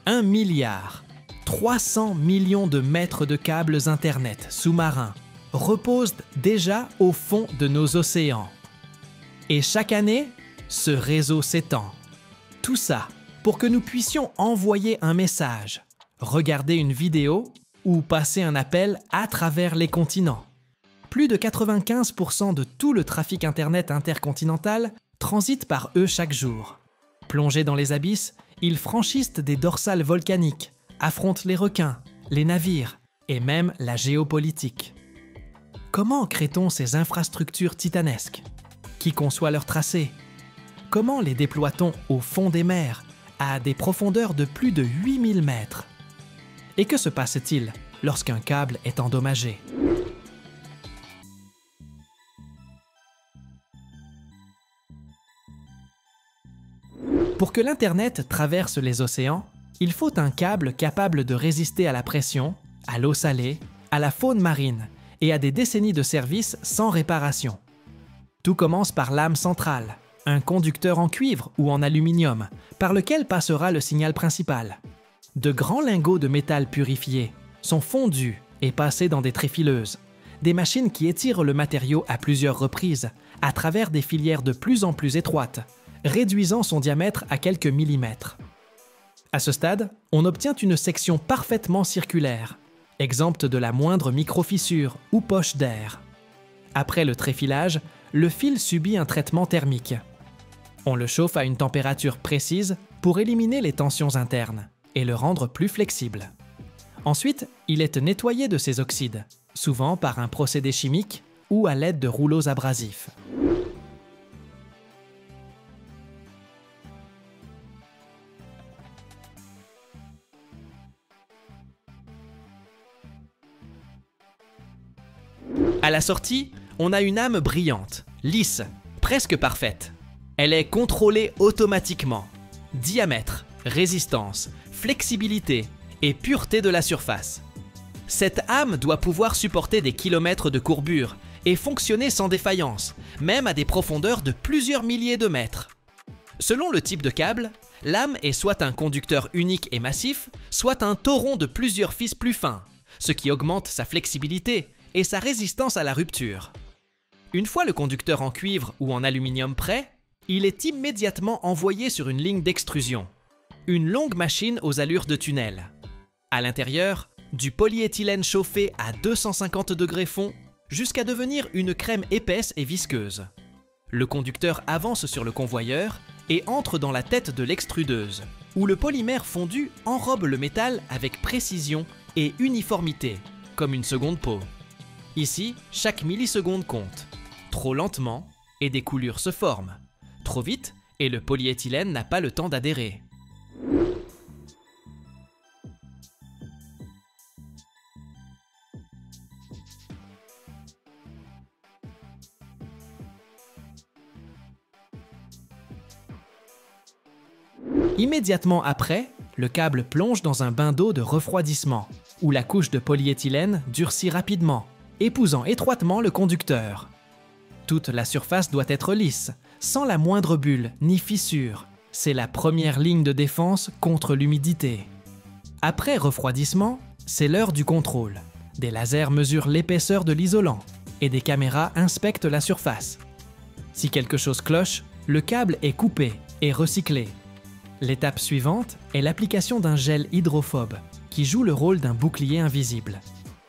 1 milliard 300 millions de mètres de câbles Internet sous-marins reposent déjà au fond de nos océans. Et chaque année, ce réseau s'étend. Tout ça pour que nous puissions envoyer un message, regarder une vidéo ou passer un appel à travers les continents. Plus de 95% de tout le trafic Internet intercontinental transite par eux chaque jour. Plongés dans les abysses, ils franchissent des dorsales volcaniques, affrontent les requins, les navires et même la géopolitique. Comment crée-t-on ces infrastructures titanesques? Qui conçoit leur tracé? Comment les déploie-t-on au fond des mers, à des profondeurs de plus de 8000 mètres? Et que se passe-t-il lorsqu'un câble est endommagé? Pour que l'Internet traverse les océans, il faut un câble capable de résister à la pression, à l'eau salée, à la faune marine et à des décennies de service sans réparation. Tout commence par l'âme centrale, un conducteur en cuivre ou en aluminium, par lequel passera le signal principal. De grands lingots de métal purifiés sont fondus et passés dans des tréfileuses, des machines qui étirent le matériau à plusieurs reprises, à travers des filières de plus en plus étroites, réduisant son diamètre à quelques millimètres. À ce stade, on obtient une section parfaitement circulaire, exempte de la moindre microfissure ou poche d'air. Après le tréfilage, le fil subit un traitement thermique. On le chauffe à une température précise pour éliminer les tensions internes et le rendre plus flexible. Ensuite, il est nettoyé de ses oxydes, souvent par un procédé chimique ou à l'aide de rouleaux abrasifs. À la sortie, on a une âme brillante, lisse, presque parfaite. Elle est contrôlée automatiquement. Diamètre, résistance, flexibilité et pureté de la surface. Cette âme doit pouvoir supporter des kilomètres de courbure et fonctionner sans défaillance, même à des profondeurs de plusieurs milliers de mètres. Selon le type de câble, l'âme est soit un conducteur unique et massif, soit un tauron de plusieurs fils plus fins, ce qui augmente sa flexibilité et sa résistance à la rupture. Une fois le conducteur en cuivre ou en aluminium prêt, il est immédiatement envoyé sur une ligne d'extrusion, une longue machine aux allures de tunnel. À l'intérieur, du polyéthylène chauffé à 250 degrés fond jusqu'à devenir une crème épaisse et visqueuse. Le conducteur avance sur le convoyeur et entre dans la tête de l'extrudeuse, où le polymère fondu enrobe le métal avec précision et uniformité, comme une seconde peau. Ici, chaque milliseconde compte. Trop lentement, et des coulures se forment. Trop vite, et le polyéthylène n'a pas le temps d'adhérer. Immédiatement après, le câble plonge dans un bain d'eau de refroidissement, où la couche de polyéthylène durcit rapidement, épousant étroitement le conducteur. Toute la surface doit être lisse, sans la moindre bulle ni fissure. C'est la première ligne de défense contre l'humidité. Après refroidissement, c'est l'heure du contrôle. Des lasers mesurent l'épaisseur de l'isolant et des caméras inspectent la surface. Si quelque chose cloche, le câble est coupé et recyclé. L'étape suivante est l'application d'un gel hydrophobe qui joue le rôle d'un bouclier invisible.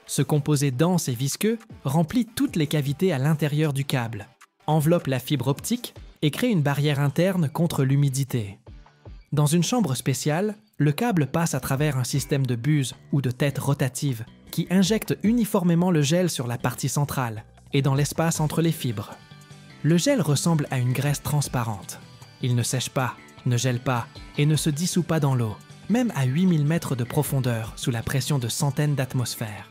Ce composé dense et visqueux remplit toutes les cavités à l'intérieur du câble, enveloppe la fibre optique et crée une barrière interne contre l'humidité. Dans une chambre spéciale, le câble passe à travers un système de buses ou de têtes rotatives qui injectent uniformément le gel sur la partie centrale et dans l'espace entre les fibres. Le gel ressemble à une graisse transparente. Il ne sèche pas, ne gèle pas et ne se dissout pas dans l'eau, même à 8000 mètres de profondeur sous la pression de centaines d'atmosphères.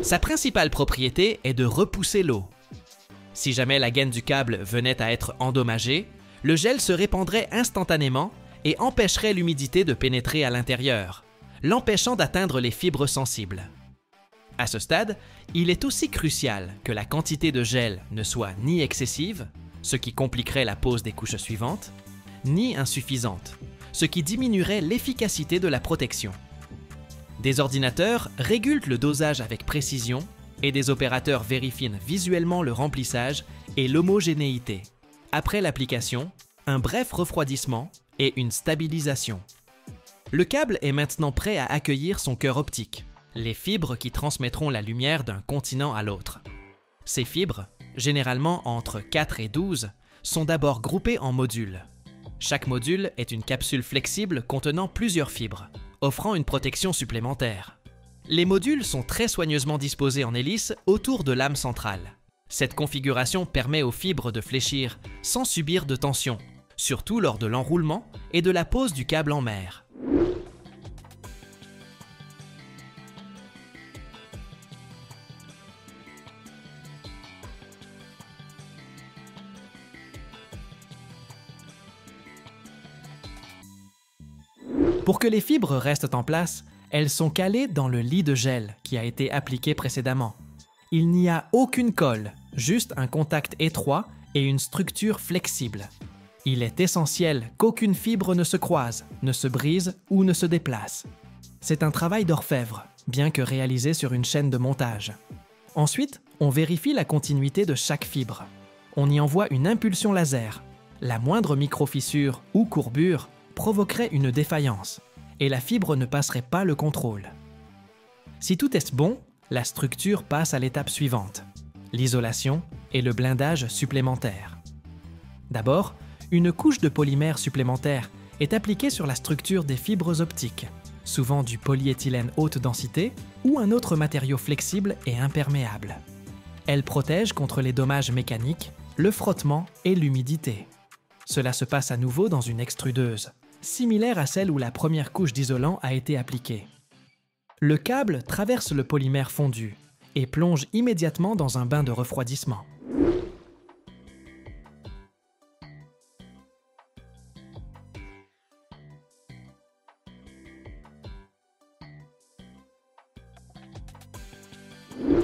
Sa principale propriété est de repousser l'eau. Si jamais la gaine du câble venait à être endommagée, le gel se répandrait instantanément et empêcherait l'humidité de pénétrer à l'intérieur, l'empêchant d'atteindre les fibres sensibles. À ce stade, il est aussi crucial que la quantité de gel ne soit ni excessive, ce qui compliquerait la pose des couches suivantes, ni insuffisante, ce qui diminuerait l'efficacité de la protection. Des ordinateurs régulent le dosage avec précision et des opérateurs vérifient visuellement le remplissage et l'homogénéité. Après l'application, un bref refroidissement et une stabilisation. Le câble est maintenant prêt à accueillir son cœur optique, les fibres qui transmettront la lumière d'un continent à l'autre. Ces fibres, généralement entre 4 et 12, sont d'abord groupées en modules. Chaque module est une capsule flexible contenant plusieurs fibres, offrant une protection supplémentaire. Les modules sont très soigneusement disposés en hélice autour de l'âme centrale. Cette configuration permet aux fibres de fléchir sans subir de tension, surtout lors de l'enroulement et de la pose du câble en mer. Pour que les fibres restent en place, elles sont calées dans le lit de gel qui a été appliqué précédemment. Il n'y a aucune colle, juste un contact étroit et une structure flexible. Il est essentiel qu'aucune fibre ne se croise, ne se brise ou ne se déplace. C'est un travail d'orfèvre, bien que réalisé sur une chaîne de montage. Ensuite, on vérifie la continuité de chaque fibre. On y envoie une impulsion laser. La moindre micro-fissure ou courbure provoquerait une défaillance et la fibre ne passerait pas le contrôle. Si tout est bon, la structure passe à l'étape suivante, l'isolation et le blindage supplémentaire. D'abord, une couche de polymère supplémentaire est appliquée sur la structure des fibres optiques, souvent du polyéthylène haute densité ou un autre matériau flexible et imperméable. Elle protège contre les dommages mécaniques, le frottement et l'humidité. Cela se passe à nouveau dans une extrudeuse, similaire à celle où la première couche d'isolant a été appliquée. Le câble traverse le polymère fondu et plonge immédiatement dans un bain de refroidissement.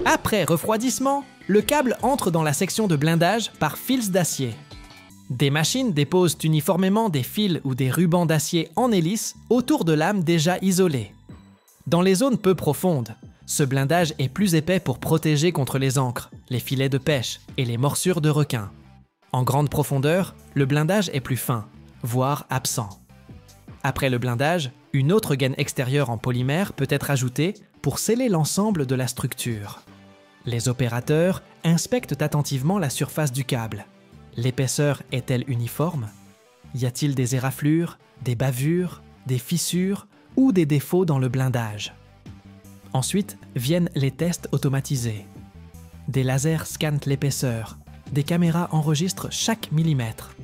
Après refroidissement, le câble entre dans la section de blindage par fils d'acier. Des machines déposent uniformément des fils ou des rubans d'acier en hélice autour de l'âme déjà isolée. Dans les zones peu profondes, ce blindage est plus épais pour protéger contre les ancres, les filets de pêche et les morsures de requins. En grande profondeur, le blindage est plus fin, voire absent. Après le blindage, une autre gaine extérieure en polymère peut être ajoutée pour sceller l'ensemble de la structure. Les opérateurs inspectent attentivement la surface du câble. L'épaisseur est-elle uniforme? Y a-t-il des éraflures, des bavures, des fissures ou des défauts dans le blindage? Ensuite viennent les tests automatisés. Des lasers scannent l'épaisseur, des caméras enregistrent chaque millimètre.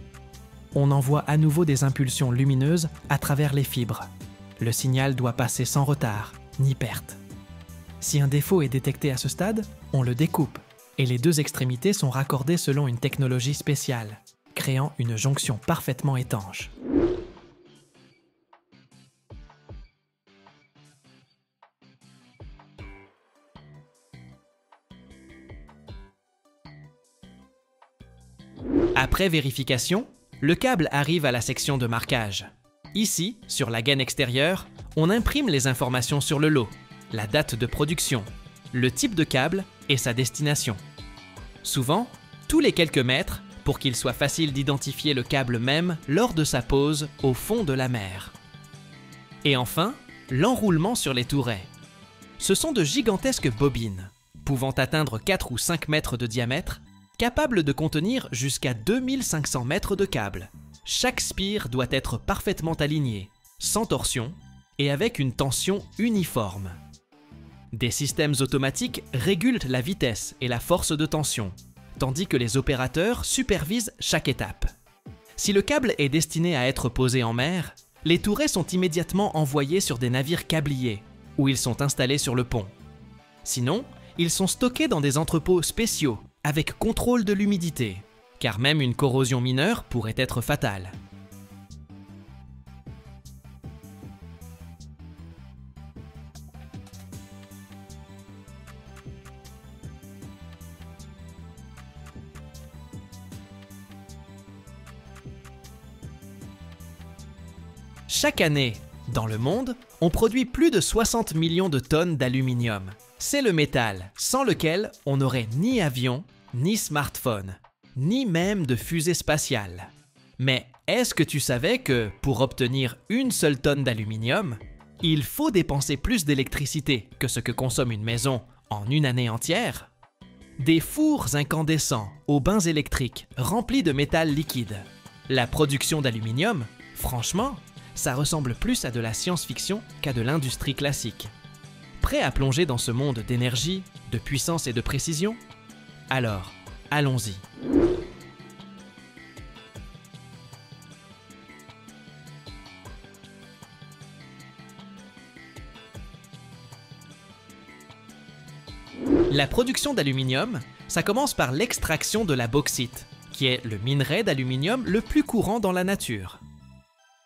On envoie à nouveau des impulsions lumineuses à travers les fibres. Le signal doit passer sans retard, ni perte. Si un défaut est détecté à ce stade, on le découpe et les deux extrémités sont raccordées selon une technologie spéciale, créant une jonction parfaitement étanche. Après vérification, le câble arrive à la section de marquage. Ici, sur la gaine extérieure, on imprime les informations sur le lot, la date de production, le type de câble et sa destination. Souvent, tous les quelques mètres, pour qu'il soit facile d'identifier le câble même lors de sa pose au fond de la mer. Et enfin, l'enroulement sur les tourets. Ce sont de gigantesques bobines, pouvant atteindre 4 ou 5 mètres de diamètre, capables de contenir jusqu'à 2500 mètres de câble. Chaque spire doit être parfaitement alignée, sans torsion et avec une tension uniforme. Des systèmes automatiques régulent la vitesse et la force de tension, tandis que les opérateurs supervisent chaque étape. Si le câble est destiné à être posé en mer, les tourets sont immédiatement envoyés sur des navires câbliers, où ils sont installés sur le pont. Sinon, ils sont stockés dans des entrepôts spéciaux, avec contrôle de l'humidité, car même une corrosion mineure pourrait être fatale. Chaque année, dans le monde, on produit plus de 60 millions de tonnes d'aluminium. C'est le métal sans lequel on n'aurait ni avion, ni smartphone, ni même de fusée spatiale. Mais est-ce que tu savais que pour obtenir une seule tonne d'aluminium, il faut dépenser plus d'électricité que ce que consomme une maison en une année entière? Des fours incandescents aux bains électriques remplis de métal liquide. La production d'aluminium, franchement, ça ressemble plus à de la science-fiction qu'à de l'industrie classique. Prêt à plonger dans ce monde d'énergie, de puissance et de précision? Alors, allons-y. La production d'aluminium, ça commence par l'extraction de la bauxite, qui est le minerai d'aluminium le plus courant dans la nature.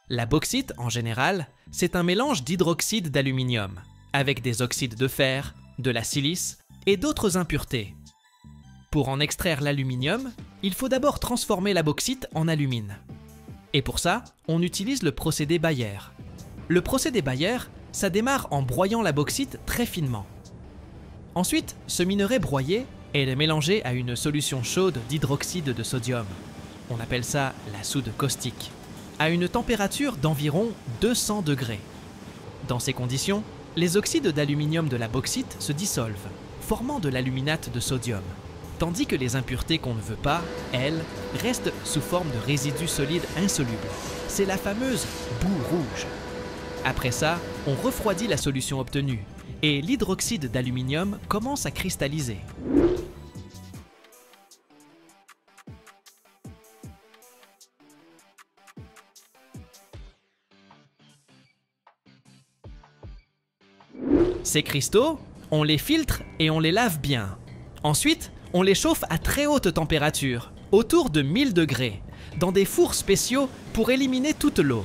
La bauxite, en général, c'est un mélange d'hydroxyde d'aluminium, avec des oxydes de fer, de la silice et d'autres impuretés. Pour en extraire l'aluminium, il faut d'abord transformer la bauxite en alumine. Et pour ça, on utilise le procédé Bayer. Le procédé Bayer, ça démarre en broyant la bauxite très finement. Ensuite, ce minerai broyé est mélangé à une solution chaude d'hydroxyde de sodium. On appelle ça la soude caustique, à une température d'environ 200 degrés. Dans ces conditions, les oxydes d'aluminium de la bauxite se dissolvent, formant de l'aluminate de sodium, tandis que les impuretés qu'on ne veut pas, elles, restent sous forme de résidus solides insolubles. C'est la fameuse boue rouge. Après ça, on refroidit la solution obtenue, et l'hydroxyde d'aluminium commence à cristalliser. Ces cristaux, on les filtre et on les lave bien. Ensuite, on les chauffe à très haute température, autour de 1000 degrés, dans des fours spéciaux pour éliminer toute l'eau.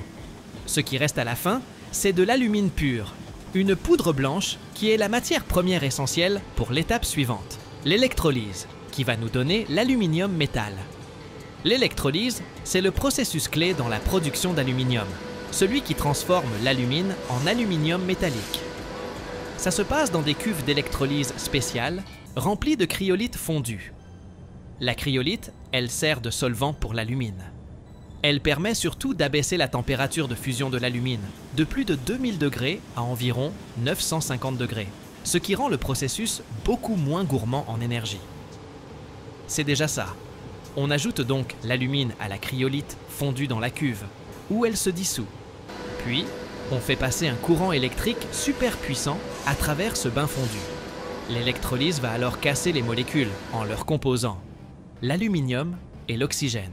Ce qui reste à la fin, c'est de l'alumine pur, une poudre blanche qui est la matière première essentielle pour l'étape suivante, l'électrolyse, qui va nous donner l'aluminium métal. L'électrolyse, c'est le processus clé dans la production d'aluminium, celui qui transforme l'alumine en aluminium métallique. Ça se passe dans des cuves d'électrolyse spéciales, remplies de cryolite fondu. La cryolite, elle sert de solvant pour l'alumine. Elle permet surtout d'abaisser la température de fusion de l'alumine de plus de 2000 degrés à environ 950 degrés, ce qui rend le processus beaucoup moins gourmand en énergie. C'est déjà ça. On ajoute donc l'alumine à la cryolite fondue dans la cuve, où elle se dissout. Puis, on fait passer un courant électrique super puissant à travers ce bain fondu. L'électrolyse va alors casser les molécules en leurs composants, l'aluminium et l'oxygène.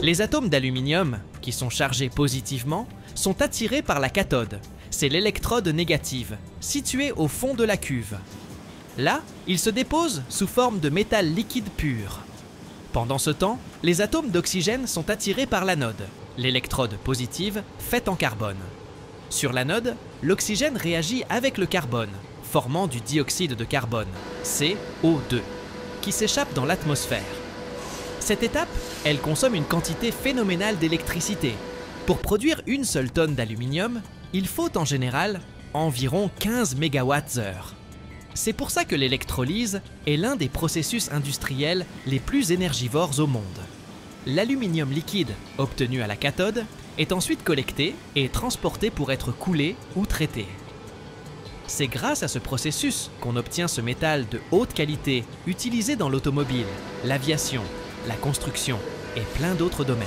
Les atomes d'aluminium, qui sont chargés positivement, sont attirés par la cathode. C'est l'électrode négative, située au fond de la cuve. Là, ils se déposent sous forme de métal liquide pur. Pendant ce temps, les atomes d'oxygène sont attirés par l'anode, l'électrode positive faite en carbone. Sur l'anode, l'oxygène réagit avec le carbone, formant du dioxyde de carbone, CO2, qui s'échappe dans l'atmosphère. Cette étape, elle consomme une quantité phénoménale d'électricité. Pour produire une seule tonne d'aluminium, il faut en général environ 15 MWh. C'est pour ça que l'électrolyse est l'un des processus industriels les plus énergivores au monde. L'aluminium liquide, obtenu à la cathode, est ensuite collecté et transporté pour être coulé ou traité. C'est grâce à ce processus qu'on obtient ce métal de haute qualité utilisé dans l'automobile, l'aviation, la construction et plein d'autres domaines.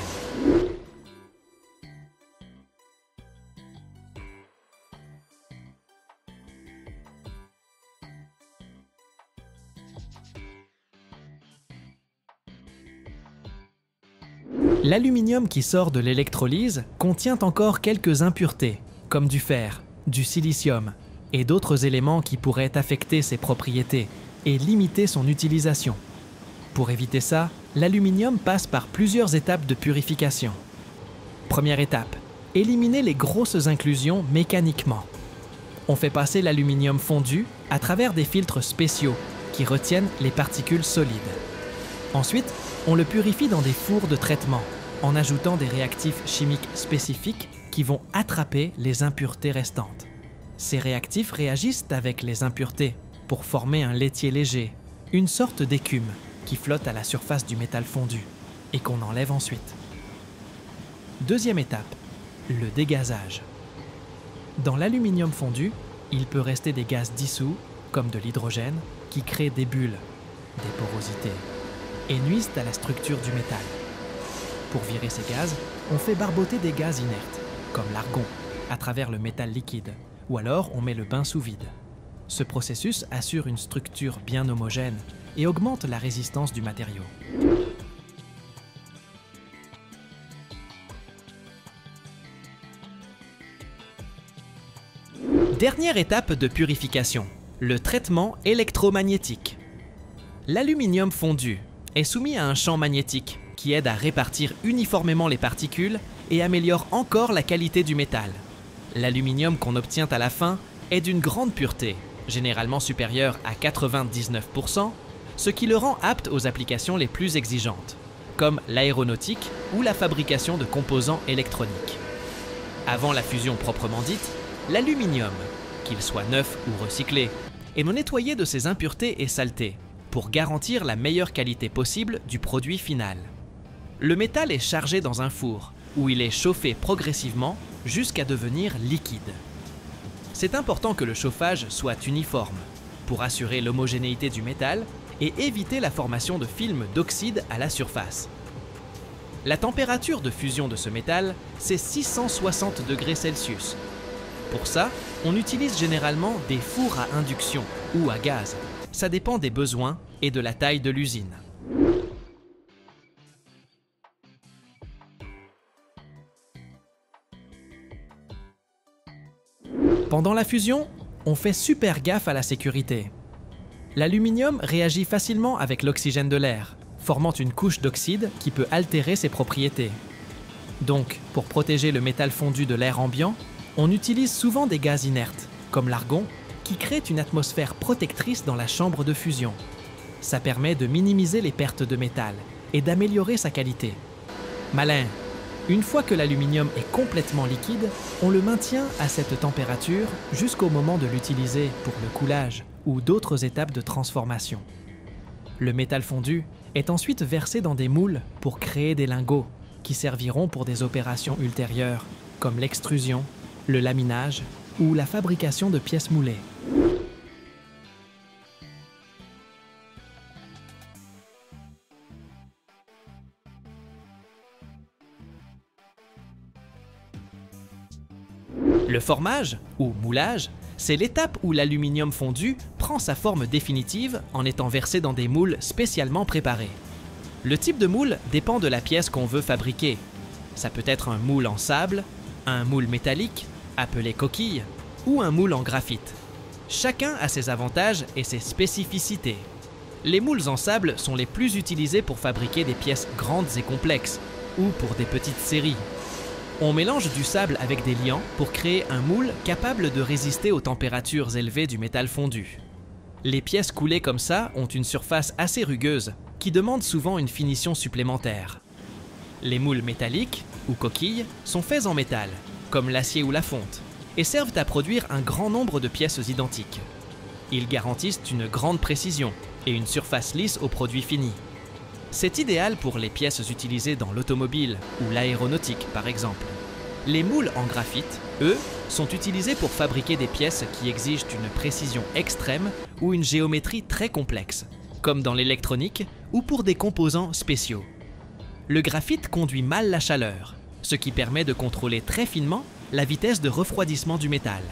L'aluminium qui sort de l'électrolyse contient encore quelques impuretés, comme du fer, du silicium et d'autres éléments qui pourraient affecter ses propriétés et limiter son utilisation. Pour éviter ça, l'aluminium passe par plusieurs étapes de purification. Première étape, éliminer les grosses inclusions mécaniquement. On fait passer l'aluminium fondu à travers des filtres spéciaux qui retiennent les particules solides. Ensuite, on le purifie dans des fours de traitement en ajoutant des réactifs chimiques spécifiques qui vont attraper les impuretés restantes. Ces réactifs réagissent avec les impuretés pour former un laitier léger, une sorte d'écume qui flotte à la surface du métal fondu et qu'on enlève ensuite. Deuxième étape, le dégazage. Dans l'aluminium fondu, il peut rester des gaz dissous, comme de l'hydrogène, qui créent des bulles, des porosités, et nuisent à la structure du métal. Pour virer ces gaz, on fait barboter des gaz inertes, comme l'argon, à travers le métal liquide, ou alors on met le bain sous vide. Ce processus assure une structure bien homogène et augmente la résistance du matériau. Dernière étape de purification, le traitement électromagnétique. L'aluminium fondu est soumis à un champ magnétique qui aide à répartir uniformément les particules et améliore encore la qualité du métal. L'aluminium qu'on obtient à la fin est d'une grande pureté, généralement supérieure à 99%, ce qui le rend apte aux applications les plus exigeantes, comme l'aéronautique ou la fabrication de composants électroniques. Avant la fusion proprement dite, l'aluminium, qu'il soit neuf ou recyclé, est nettoyé de ses impuretés et saletés pour garantir la meilleure qualité possible du produit final. Le métal est chargé dans un four où il est chauffé progressivement jusqu'à devenir liquide. C'est important que le chauffage soit uniforme pour assurer l'homogénéité du métal et éviter la formation de films d'oxyde à la surface. La température de fusion de ce métal, c'est 660 degrés Celsius. Pour ça, on utilise généralement des fours à induction ou à gaz. Ça dépend des besoins et de la taille de l'usine. Pendant la fusion, on fait super gaffe à la sécurité. L'aluminium réagit facilement avec l'oxygène de l'air, formant une couche d'oxyde qui peut altérer ses propriétés. Donc, pour protéger le métal fondu de l'air ambiant, on utilise souvent des gaz inertes, comme l'argon, qui créent une atmosphère protectrice dans la chambre de fusion. Ça permet de minimiser les pertes de métal et d'améliorer sa qualité. Malin! Une fois que l'aluminium est complètement liquide, on le maintient à cette température jusqu'au moment de l'utiliser pour le coulage ou d'autres étapes de transformation. Le métal fondu est ensuite versé dans des moules pour créer des lingots qui serviront pour des opérations ultérieures, comme l'extrusion, le laminage ou la fabrication de pièces moulées. Le formage, ou moulage, c'est l'étape où l'aluminium fondu prend sa forme définitive en étant versé dans des moules spécialement préparés. Le type de moule dépend de la pièce qu'on veut fabriquer. Ça peut être un moule en sable, un moule métallique, appelé coquille, ou un moule en graphite. Chacun a ses avantages et ses spécificités. Les moules en sable sont les plus utilisés pour fabriquer des pièces grandes et complexes, ou pour des petites séries. On mélange du sable avec des liants pour créer un moule capable de résister aux températures élevées du métal fondu. Les pièces coulées comme ça ont une surface assez rugueuse, qui demande souvent une finition supplémentaire. Les moules métalliques, ou coquilles, sont faits en métal, comme l'acier ou la fonte, et servent à produire un grand nombre de pièces identiques. Ils garantissent une grande précision et une surface lisse au produit fini. C'est idéal pour les pièces utilisées dans l'automobile ou l'aéronautique, par exemple. Les moules en graphite, eux, sont utilisés pour fabriquer des pièces qui exigent une précision extrême ou une géométrie très complexe, comme dans l'électronique ou pour des composants spéciaux. Le graphite conduit mal la chaleur, ce qui permet de contrôler très finement la vitesse de refroidissement du métal.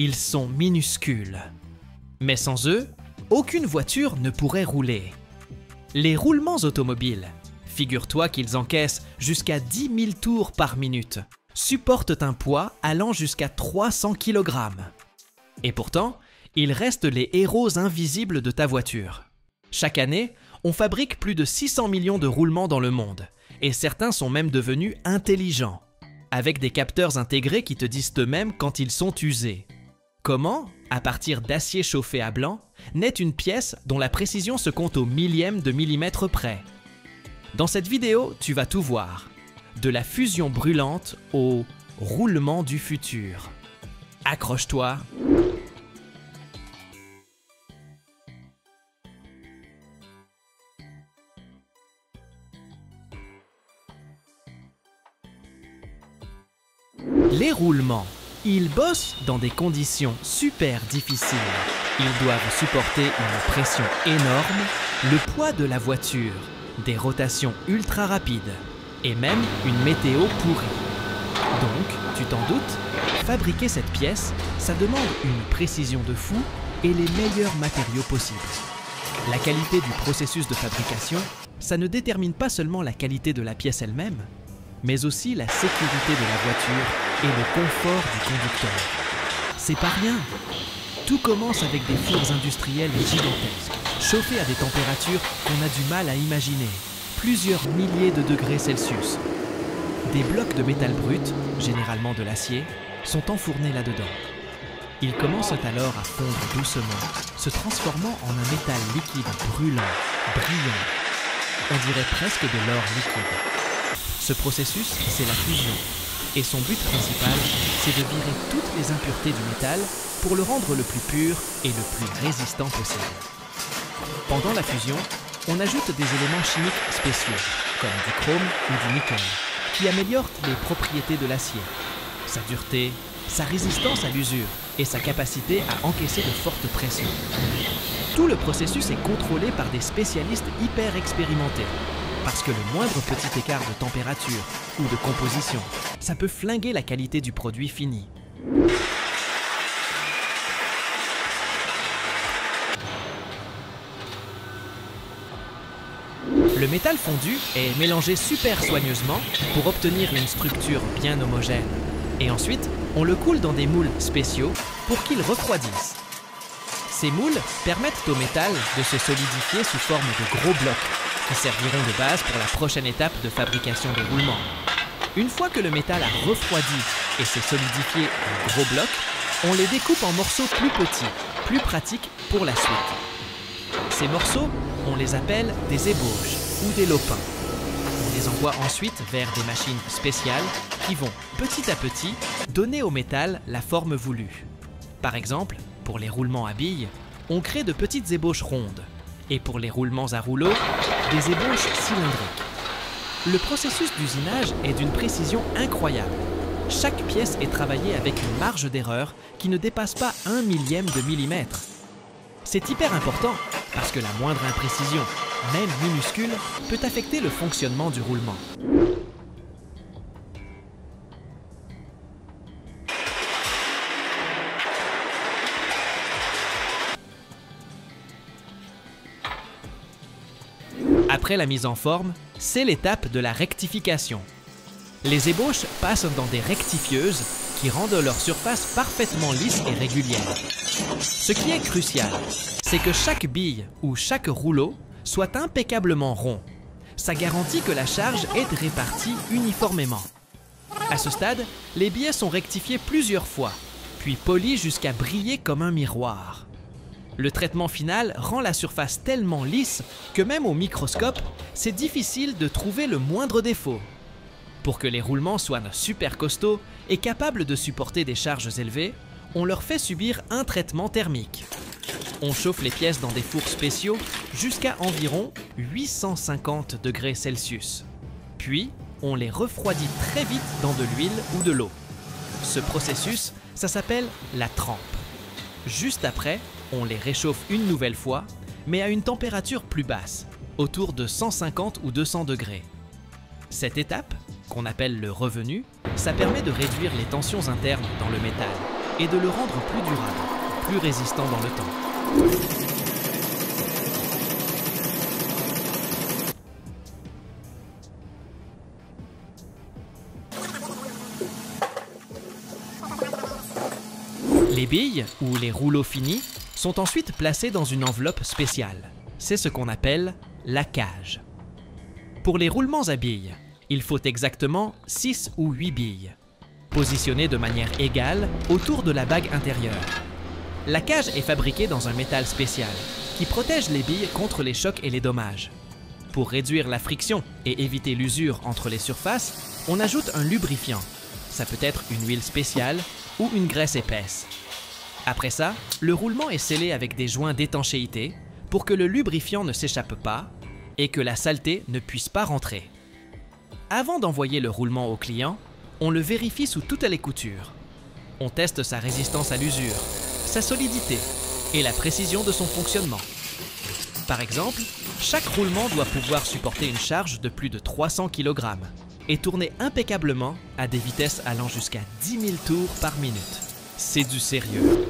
Ils sont minuscules. Mais sans eux, aucune voiture ne pourrait rouler. Les roulements automobiles, figure-toi qu'ils encaissent jusqu'à 10 000 tours par minute, supportent un poids allant jusqu'à 300 kg. Et pourtant, ils restent les héros invisibles de ta voiture. Chaque année, on fabrique plus de 600 millions de roulements dans le monde, et certains sont même devenus intelligents, avec des capteurs intégrés qui te disent eux-mêmes quand ils sont usés. Comment, à partir d'acier chauffé à blanc, naît une pièce dont la précision se compte au millième de millimètre près? Dans cette vidéo, tu vas tout voir. De la fusion brûlante au roulement du futur. Accroche-toi. Les roulements. Ils bossent dans des conditions super difficiles. Ils doivent supporter une pression énorme, le poids de la voiture, des rotations ultra rapides et même une météo pourrie. Donc, tu t'en doutes, fabriquer cette pièce, ça demande une précision de fou et les meilleurs matériaux possibles. La qualité du processus de fabrication, ça ne détermine pas seulement la qualité de la pièce elle-même, mais aussi la sécurité de la voiture et le confort du conducteur. C'est pas rien. Tout commence avec des fours industriels gigantesques, chauffés à des températures qu'on a du mal à imaginer, plusieurs milliers de degrés Celsius. Des blocs de métal brut, généralement de l'acier, sont enfournés là-dedans. Ils commencent alors à fondre doucement, se transformant en un métal liquide brûlant, brillant. On dirait presque de l'or liquide. Ce processus, c'est la fusion. Et son but principal, c'est de virer toutes les impuretés du métal pour le rendre le plus pur et le plus résistant possible. Pendant la fusion, on ajoute des éléments chimiques spéciaux, comme du chrome ou du nickel, qui améliorent les propriétés de l'acier, sa dureté, sa résistance à l'usure et sa capacité à encaisser de fortes pressions. Tout le processus est contrôlé par des spécialistes hyper expérimentés, parce que le moindre petit écart de température ou de composition, ça peut flinguer la qualité du produit fini. Le métal fondu est mélangé super soigneusement pour obtenir une structure bien homogène. Et ensuite, on le coule dans des moules spéciaux pour qu'ils refroidissent. Ces moules permettent au métal de se solidifier sous forme de gros blocs, qui serviront de base pour la prochaine étape de fabrication de roulements. Une fois que le métal a refroidi et s'est solidifié en gros blocs, on les découpe en morceaux plus petits, plus pratiques pour la suite. Ces morceaux, on les appelle des ébauches ou des lopins. On les envoie ensuite vers des machines spéciales qui vont petit à petit donner au métal la forme voulue. Par exemple, pour les roulements à billes, on crée de petites ébauches rondes. Et pour les roulements à rouleaux, des ébauches cylindriques. Le processus d'usinage est d'une précision incroyable. Chaque pièce est travaillée avec une marge d'erreur qui ne dépasse pas 1 millième de millimètre. C'est hyper important parce que la moindre imprécision, même minuscule, peut affecter le fonctionnement du roulement. Après la mise en forme, c'est l'étape de la rectification. Les ébauches passent dans des rectifieuses qui rendent leur surface parfaitement lisse et régulière. Ce qui est crucial, c'est que chaque bille ou chaque rouleau soit impeccablement rond. Ça garantit que la charge est répartie uniformément. À ce stade, les billets sont rectifiés plusieurs fois, puis polis jusqu'à briller comme un miroir. Le traitement final rend la surface tellement lisse que même au microscope, c'est difficile de trouver le moindre défaut. Pour que les roulements soient super costauds et capables de supporter des charges élevées, on leur fait subir un traitement thermique. On chauffe les pièces dans des fours spéciaux jusqu'à environ 850 degrés Celsius. Puis, on les refroidit très vite dans de l'huile ou de l'eau. Ce processus, ça s'appelle la trempe. Juste après, on les réchauffe une nouvelle fois, mais à une température plus basse, autour de 150 ou 200 degrés. Cette étape, qu'on appelle le revenu, ça permet de réduire les tensions internes dans le métal et de le rendre plus durable, plus résistant dans le temps. Les billes, ou les rouleaux finis, sont ensuite placés dans une enveloppe spéciale. C'est ce qu'on appelle la cage. Pour les roulements à billes, il faut exactement 6 ou 8 billes, positionnées de manière égale autour de la bague intérieure. La cage est fabriquée dans un métal spécial qui protège les billes contre les chocs et les dommages. Pour réduire la friction et éviter l'usure entre les surfaces, on ajoute un lubrifiant. Ça peut être une huile spéciale ou une graisse épaisse. Après ça, le roulement est scellé avec des joints d'étanchéité pour que le lubrifiant ne s'échappe pas et que la saleté ne puisse pas rentrer. Avant d'envoyer le roulement au client, on le vérifie sous toutes les coutures. On teste sa résistance à l'usure, sa solidité et la précision de son fonctionnement. Par exemple, chaque roulement doit pouvoir supporter une charge de plus de 300 kg et tourner impeccablement à des vitesses allant jusqu'à 10 000 tours par minute. C'est du sérieux.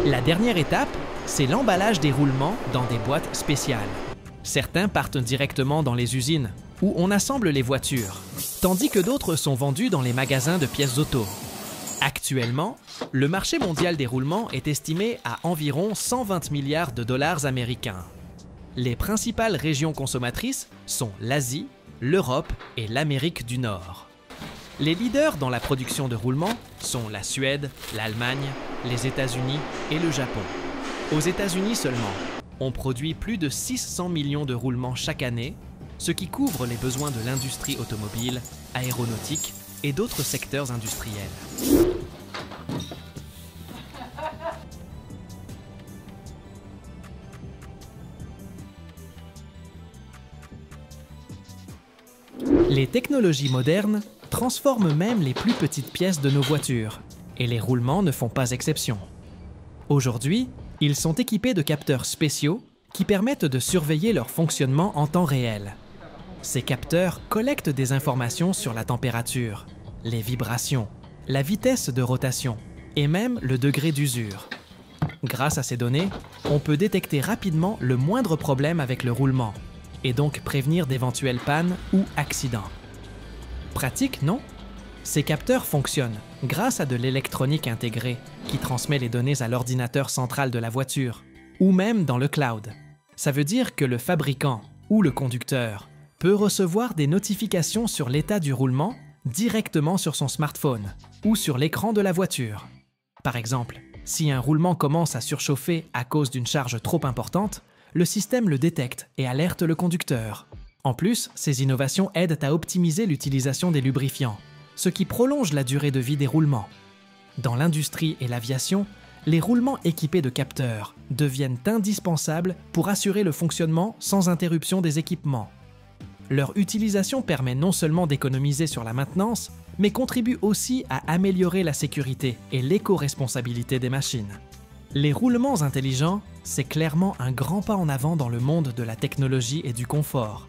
La dernière étape, c'est l'emballage des roulements dans des boîtes spéciales. Certains partent directement dans les usines, où on assemble les voitures, tandis que d'autres sont vendus dans les magasins de pièces auto. Actuellement, le marché mondial des roulements est estimé à environ 120 milliards de dollars américains. Les principales régions consommatrices sont l'Asie, l'Europe et l'Amérique du Nord. Les leaders dans la production de roulements sont la Suède, l'Allemagne, les États-Unis et le Japon. Aux États-Unis seulement, on produit plus de 600 millions de roulements chaque année, ce qui couvre les besoins de l'industrie automobile, aéronautique et d'autres secteurs industriels. Les technologies modernes transforment même les plus petites pièces de nos voitures, et les roulements ne font pas exception. Aujourd'hui, ils sont équipés de capteurs spéciaux qui permettent de surveiller leur fonctionnement en temps réel. Ces capteurs collectent des informations sur la température, les vibrations, la vitesse de rotation et même le degré d'usure. Grâce à ces données, on peut détecter rapidement le moindre problème avec le roulement et donc prévenir d'éventuelles pannes ou accidents. Pratique, non? Ces capteurs fonctionnent grâce à de l'électronique intégrée qui transmet les données à l'ordinateur central de la voiture ou même dans le cloud. Ça veut dire que le fabricant ou le conducteur peut recevoir des notifications sur l'état du roulement directement sur son smartphone ou sur l'écran de la voiture. Par exemple, si un roulement commence à surchauffer à cause d'une charge trop importante, le système le détecte et alerte le conducteur. En plus, ces innovations aident à optimiser l'utilisation des lubrifiants, ce qui prolonge la durée de vie des roulements. Dans l'industrie et l'aviation, les roulements équipés de capteurs deviennent indispensables pour assurer le fonctionnement sans interruption des équipements. Leur utilisation permet non seulement d'économiser sur la maintenance, mais contribue aussi à améliorer la sécurité et l'éco-responsabilité des machines. Les roulements intelligents, c'est clairement un grand pas en avant dans le monde de la technologie et du confort.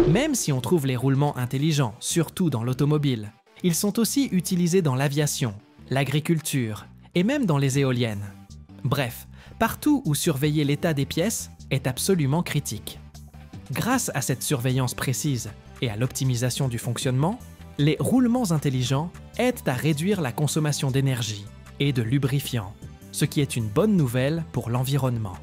Même si on trouve les roulements intelligents, surtout dans l'automobile, ils sont aussi utilisés dans l'aviation, l'agriculture et même dans les éoliennes. Bref, partout où surveiller l'état des pièces est absolument critique. Grâce à cette surveillance précise et à l'optimisation du fonctionnement, les roulements intelligents aident à réduire la consommation d'énergie et de lubrifiants, ce qui est une bonne nouvelle pour l'environnement.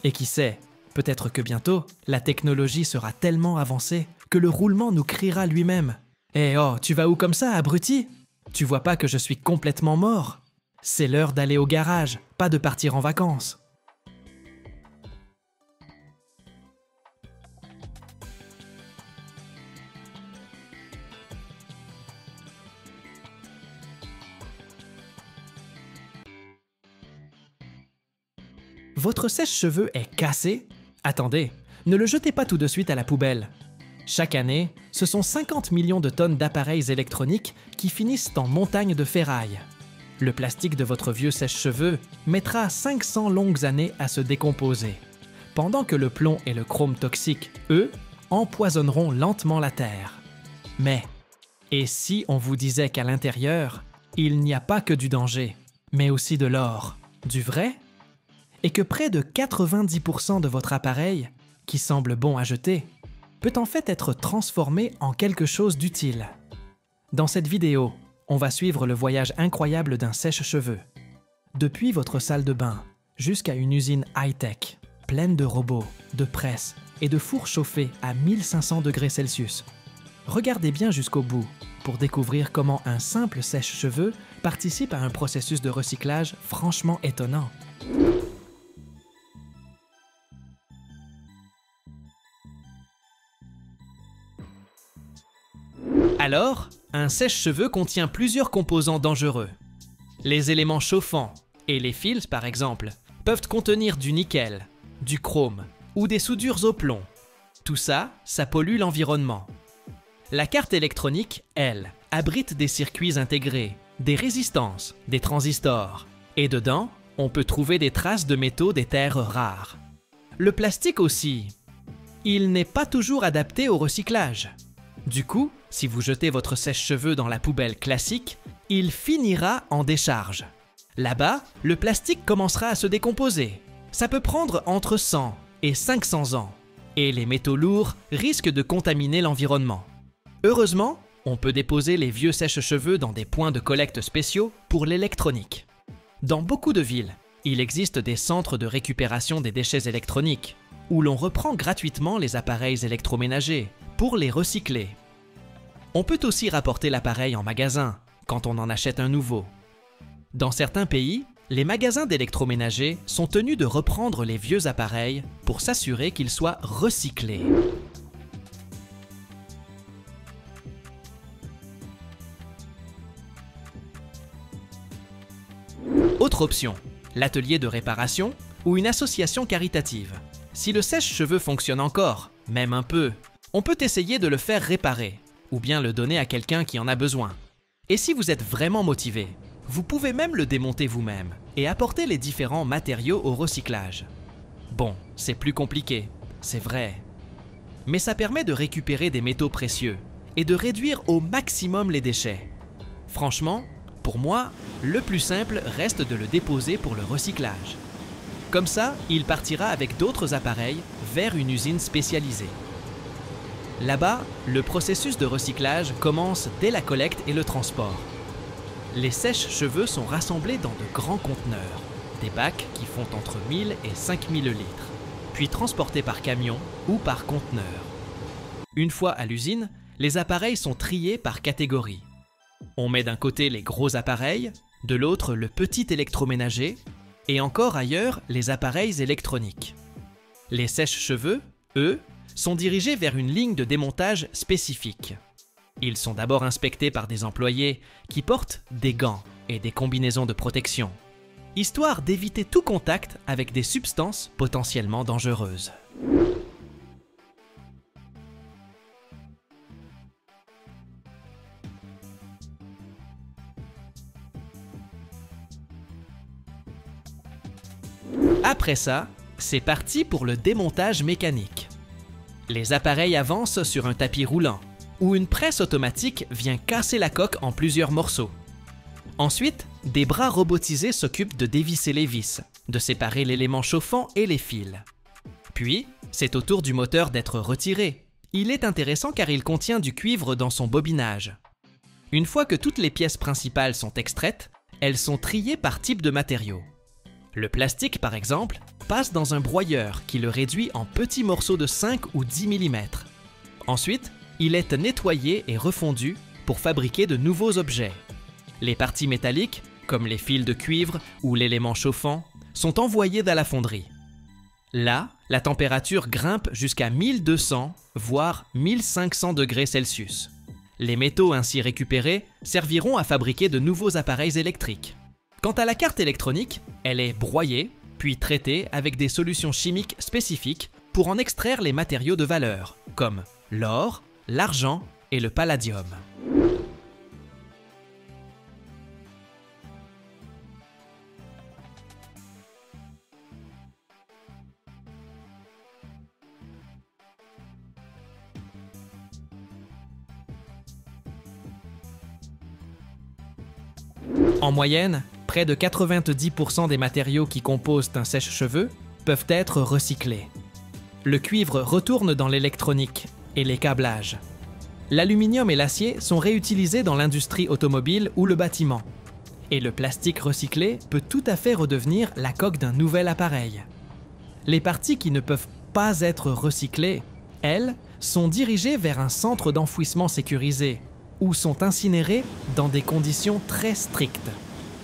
Et qui sait, peut-être que bientôt, la technologie sera tellement avancée que le roulement nous criera lui-même. « Eh oh, tu vas où comme ça, abruti? Tu vois pas que je suis complètement mort? C'est l'heure d'aller au garage, pas de partir en vacances. » Votre sèche-cheveux est cassé? Attendez, ne le jetez pas tout de suite à la poubelle. Chaque année, ce sont 50 millions de tonnes d'appareils électroniques qui finissent en montagnes de ferraille. Le plastique de votre vieux sèche-cheveux mettra 500 longues années à se décomposer, pendant que le plomb et le chrome toxique, eux, empoisonneront lentement la Terre. Mais, et si on vous disait qu'à l'intérieur, il n'y a pas que du danger, mais aussi de l'or, du vrai? Et que près de 90% de votre appareil, qui semble bon à jeter, peut en fait être transformé en quelque chose d'utile. Dans cette vidéo, on va suivre le voyage incroyable d'un sèche-cheveux. Depuis votre salle de bain jusqu'à une usine high-tech, pleine de robots, de presses et de fours chauffés à 1500 degrés Celsius. Regardez bien jusqu'au bout pour découvrir comment un simple sèche-cheveux participe à un processus de recyclage franchement étonnant. Alors, un sèche-cheveux contient plusieurs composants dangereux. Les éléments chauffants et les fils, par exemple, peuvent contenir du nickel, du chrome ou des soudures au plomb. Tout ça, ça pollue l'environnement. La carte électronique, elle, abrite des circuits intégrés, des résistances, des transistors. Et dedans, on peut trouver des traces de métaux des terres rares. Le plastique aussi. Il n'est pas toujours adapté au recyclage. Du coup, si vous jetez votre sèche-cheveux dans la poubelle classique, il finira en décharge. Là-bas, le plastique commencera à se décomposer. Ça peut prendre entre 100 et 500 ans. Et les métaux lourds risquent de contaminer l'environnement. Heureusement, on peut déposer les vieux sèche-cheveux dans des points de collecte spéciaux pour l'électronique. Dans beaucoup de villes, il existe des centres de récupération des déchets électroniques, où l'on reprend gratuitement les appareils électroménagers pour les recycler. On peut aussi rapporter l'appareil en magasin quand on en achète un nouveau. Dans certains pays, les magasins d'électroménager sont tenus de reprendre les vieux appareils pour s'assurer qu'ils soient recyclés. Autre option, l'atelier de réparation ou une association caritative. Si le sèche-cheveux fonctionne encore, même un peu, on peut essayer de le faire réparer ou bien le donner à quelqu'un qui en a besoin. Et si vous êtes vraiment motivé, vous pouvez même le démonter vous-même et apporter les différents matériaux au recyclage. Bon, c'est plus compliqué, c'est vrai. Mais ça permet de récupérer des métaux précieux et de réduire au maximum les déchets. Franchement, pour moi, le plus simple reste de le déposer pour le recyclage. Comme ça, il partira avec d'autres appareils vers une usine spécialisée. Là-bas, le processus de recyclage commence dès la collecte et le transport. Les sèche-cheveux sont rassemblés dans de grands conteneurs, des bacs qui font entre 1000 et 5000 litres, puis transportés par camion ou par conteneur. Une fois à l'usine, les appareils sont triés par catégorie. On met d'un côté les gros appareils, de l'autre le petit électroménager, et encore ailleurs les appareils électroniques. Les sèche-cheveux, eux, sont dirigés vers une ligne de démontage spécifique. Ils sont d'abord inspectés par des employés qui portent des gants et des combinaisons de protection, histoire d'éviter tout contact avec des substances potentiellement dangereuses. Après ça, c'est parti pour le démontage mécanique. Les appareils avancent sur un tapis roulant, où une presse automatique vient casser la coque en plusieurs morceaux. Ensuite, des bras robotisés s'occupent de dévisser les vis, de séparer l'élément chauffant et les fils. Puis, c'est au tour du moteur d'être retiré. Il est intéressant car il contient du cuivre dans son bobinage. Une fois que toutes les pièces principales sont extraites, elles sont triées par type de matériau. Le plastique, par exemple, passe dans un broyeur qui le réduit en petits morceaux de 5 ou 10 mm. Ensuite, il est nettoyé et refondu pour fabriquer de nouveaux objets. Les parties métalliques, comme les fils de cuivre ou l'élément chauffant, sont envoyées dans la fonderie. Là, la température grimpe jusqu'à 1200, voire 1500 degrés Celsius. Les métaux ainsi récupérés serviront à fabriquer de nouveaux appareils électriques. Quant à la carte électronique, elle est broyée, puis traités avec des solutions chimiques spécifiques pour en extraire les matériaux de valeur, comme l'or, l'argent et le palladium. En moyenne, près de 90% des matériaux qui composent un sèche-cheveux peuvent être recyclés. Le cuivre retourne dans l'électronique et les câblages. L'aluminium et l'acier sont réutilisés dans l'industrie automobile ou le bâtiment. Et le plastique recyclé peut tout à fait redevenir la coque d'un nouvel appareil. Les parties qui ne peuvent pas être recyclées, elles, sont dirigées vers un centre d'enfouissement sécurisé ou sont incinérées dans des conditions très strictes.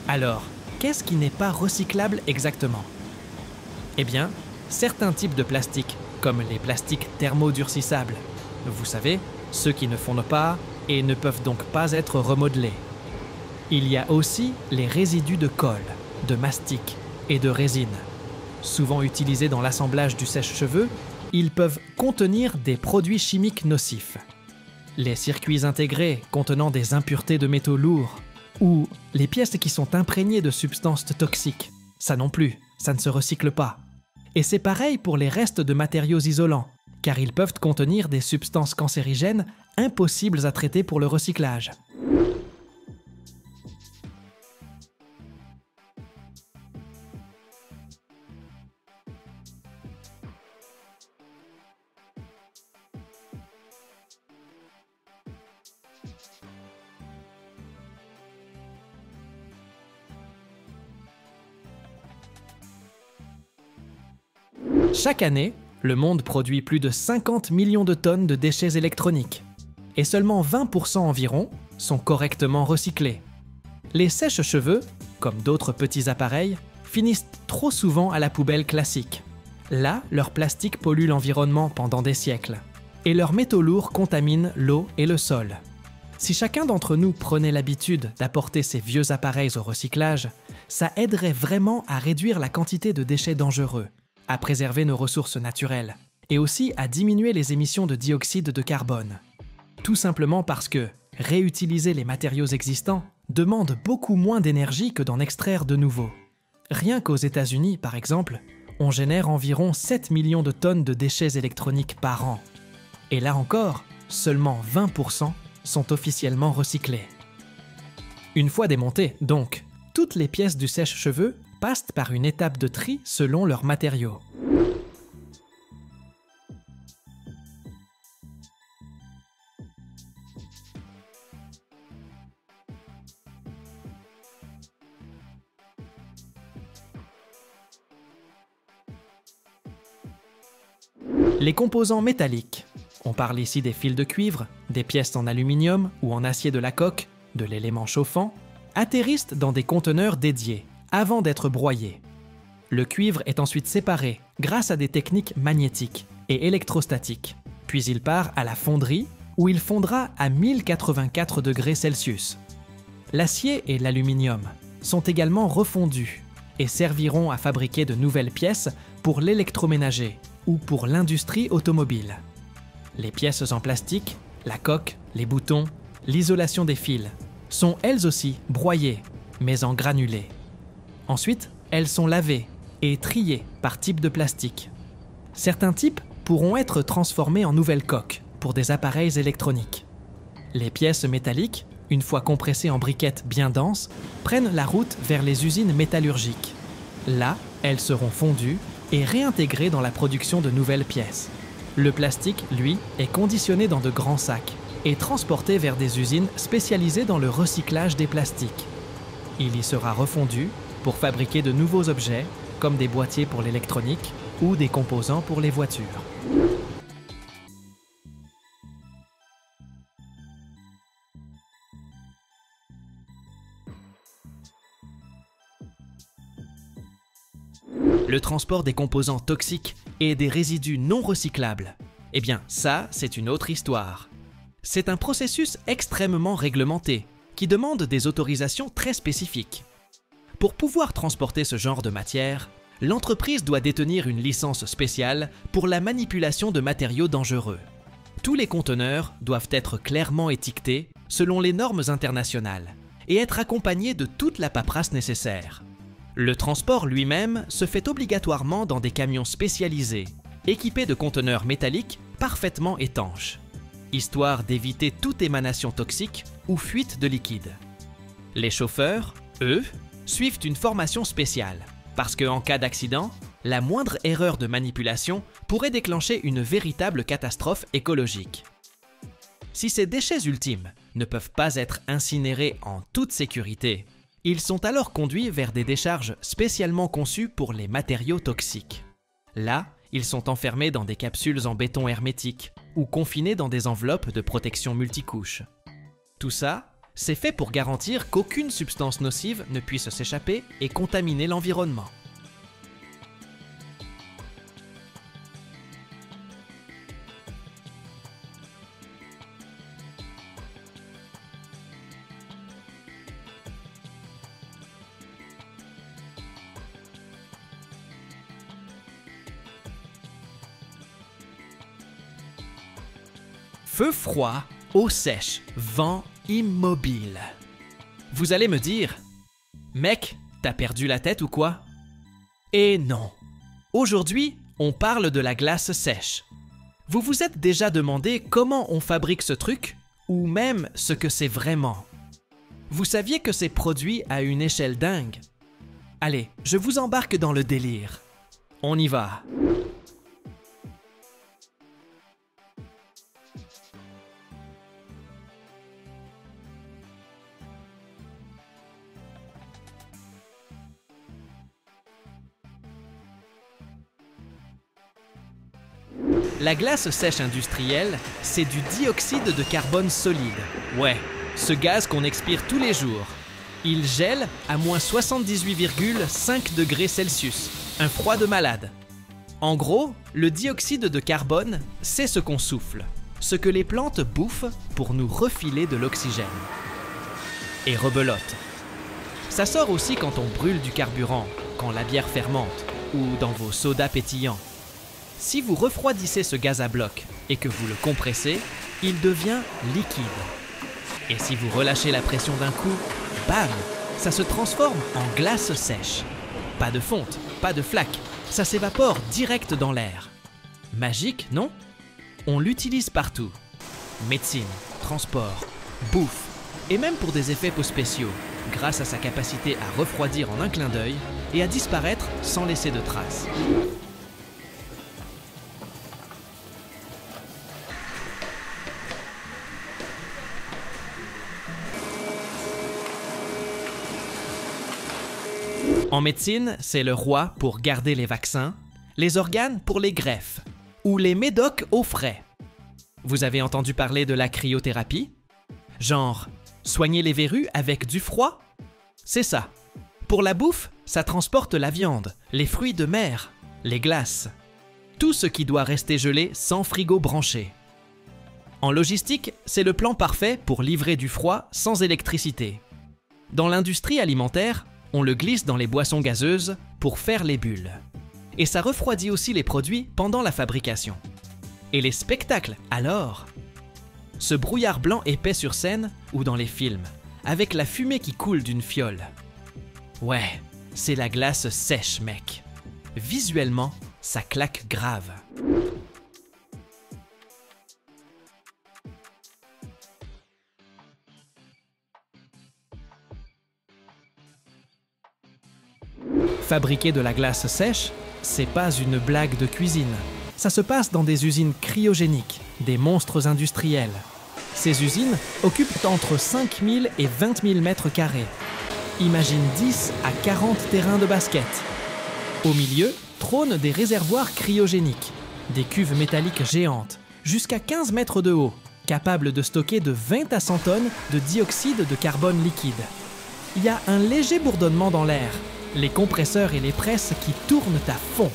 Alors, qu'est-ce qui n'est pas recyclable exactement? Eh bien, certains types de plastique, comme les plastiques thermodurcissables, vous savez, ceux qui ne fondent pas et ne peuvent donc pas être remodelés. Il y a aussi les résidus de colle, de mastic et de résine. Souvent utilisés dans l'assemblage du sèche-cheveux, ils peuvent contenir des produits chimiques nocifs. Les circuits intégrés contenant des impuretés de métaux lourds ou les pièces qui sont imprégnées de substances toxiques. Ça non plus, ça ne se recycle pas. Et c'est pareil pour les restes de matériaux isolants, car ils peuvent contenir des substances cancérigènes impossibles à traiter pour le recyclage. Chaque année, le monde produit plus de 50 millions de tonnes de déchets électroniques. Et seulement 20% environ sont correctement recyclés. Les sèche-cheveux, comme d'autres petits appareils, finissent trop souvent à la poubelle classique. Là, leur plastique pollue l'environnement pendant des siècles. Et leurs métaux lourds contaminent l'eau et le sol. Si chacun d'entre nous prenait l'habitude d'apporter ces vieux appareils au recyclage, ça aiderait vraiment à réduire la quantité de déchets dangereux, à préserver nos ressources naturelles et aussi à diminuer les émissions de dioxyde de carbone. Tout simplement parce que réutiliser les matériaux existants demande beaucoup moins d'énergie que d'en extraire de nouveaux. Rien qu'aux États-Unis, par exemple, on génère environ 7 millions de tonnes de déchets électroniques par an. Et là encore, seulement 20% sont officiellement recyclés. Une fois démontées, donc, toutes les pièces du sèche-cheveux passent par une étape de tri selon leurs matériaux. Les composants métalliques. On parle ici des fils de cuivre, des pièces en aluminium ou en acier de la coque, de l'élément chauffant, atterrissent dans des conteneurs dédiés, avant d'être broyés. Le cuivre est ensuite séparé grâce à des techniques magnétiques et électrostatiques. Puis il part à la fonderie, où il fondra à 1084 degrés Celsius. L'acier et l'aluminium sont également refondus et serviront à fabriquer de nouvelles pièces pour l'électroménager ou pour l'industrie automobile. Les pièces en plastique, la coque, les boutons, l'isolation des fils, sont elles aussi broyées, mais en granulés. Ensuite, elles sont lavées et triées par type de plastique. Certains types pourront être transformés en nouvelles coques pour des appareils électroniques. Les pièces métalliques, une fois compressées en briquettes bien denses, prennent la route vers les usines métallurgiques. Là, elles seront fondues et réintégrées dans la production de nouvelles pièces. Le plastique, lui, est conditionné dans de grands sacs et transporté vers des usines spécialisées dans le recyclage des plastiques. Il y sera refondu pour fabriquer de nouveaux objets, comme des boîtiers pour l'électronique ou des composants pour les voitures. Le transport des composants toxiques et des résidus non recyclables, eh bien ça, c'est une autre histoire. C'est un processus extrêmement réglementé, qui demande des autorisations très spécifiques. Pour pouvoir transporter ce genre de matière, L'entreprise doit détenir une licence spéciale pour la manipulation de matériaux dangereux. Tous les conteneurs doivent être clairement étiquetés selon les normes internationales et être accompagnés de toute la paperasse nécessaire. Le transport lui-même se fait obligatoirement dans des camions spécialisés, équipés de conteneurs métalliques parfaitement étanches, histoire d'éviter toute émanation toxique ou fuite de liquide. Les chauffeurs, eux, suivent une formation spéciale, parce qu'en cas d'accident, la moindre erreur de manipulation pourrait déclencher une véritable catastrophe écologique. Si ces déchets ultimes ne peuvent pas être incinérés en toute sécurité, ils sont alors conduits vers des décharges spécialement conçues pour les matériaux toxiques. Là, ils sont enfermés dans des capsules en béton hermétique ou confinés dans des enveloppes de protection multicouches. Tout ça, c'est fait pour garantir qu'aucune substance nocive ne puisse s'échapper et contaminer l'environnement. Feu froid, eau sèche, vent immobile. Vous allez me dire, mec, t'as perdu la tête ou quoi? Et non. Aujourd'hui, on parle de la glace sèche. Vous vous êtes déjà demandé comment on fabrique ce truc, ou même ce que c'est vraiment? Vous saviez que c'est produit à une échelle dingue? Allez, je vous embarque dans le délire. On y va. La glace sèche industrielle, c'est du dioxyde de carbone solide. Ouais, ce gaz qu'on expire tous les jours. Il gèle à moins 78,5 degrés Celsius, un froid de malade. En gros, le dioxyde de carbone, c'est ce qu'on souffle, ce que les plantes bouffent pour nous refiler de l'oxygène. Et rebelote. Ça sort aussi quand on brûle du carburant, quand la bière fermente, ou dans vos sodas pétillants. Si vous refroidissez ce gaz à bloc et que vous le compressez, il devient liquide. Et si vous relâchez la pression d'un coup, bam, ça se transforme en glace sèche. Pas de fonte, pas de flaque, ça s'évapore direct dans l'air. Magique, non? On l'utilise partout. Médecine, transport, bouffe, et même pour des effets spéciaux, grâce à sa capacité à refroidir en un clin d'œil et à disparaître sans laisser de traces. En médecine, c'est le roi pour garder les vaccins, les organes pour les greffes, ou les médocs au frais. Vous avez entendu parler de la cryothérapie? Genre, soigner les verrues avec du froid? C'est ça. Pour la bouffe, ça transporte la viande, les fruits de mer, les glaces. Tout ce qui doit rester gelé sans frigo branché. En logistique, c'est le plan parfait pour livrer du froid sans électricité. Dans l'industrie alimentaire, on le glisse dans les boissons gazeuses pour faire les bulles. Et ça refroidit aussi les produits pendant la fabrication. Et les spectacles, alors? Ce brouillard blanc épais sur scène ou dans les films, avec la fumée qui coule d'une fiole. Ouais, c'est la glace sèche, mec. Visuellement, ça claque grave. Fabriquer de la glace sèche, c'est pas une blague de cuisine. Ça se passe dans des usines cryogéniques, des monstres industriels. Ces usines occupent entre 5 000 et 20 000 mètres carrés. Imagine 10 à 40 terrains de basket. Au milieu trônent des réservoirs cryogéniques, des cuves métalliques géantes, jusqu'à 15 mètres de haut, capables de stocker de 20 à 100 tonnes de dioxyde de carbone liquide. Il y a un léger bourdonnement dans l'air, les compresseurs et les presses qui tournent à fond.